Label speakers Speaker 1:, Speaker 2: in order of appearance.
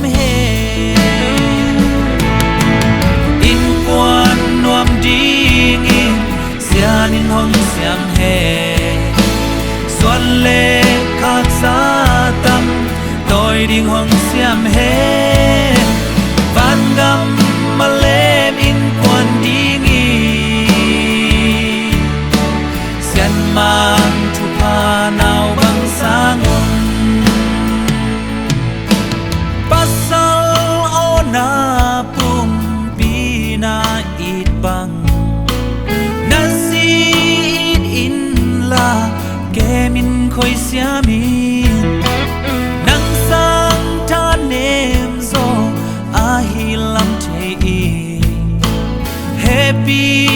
Speaker 1: nuam he in quan nuam ding in sian in hong siam he xuân lệ khắc xa tâm tôi ding hong siam he van gam mà lem in quan ding in sian mang thu pa nào bang sangon na pum pina it bang nasi it in la kemin khoi siamin nang sang ta nem zo a hi lam te i happy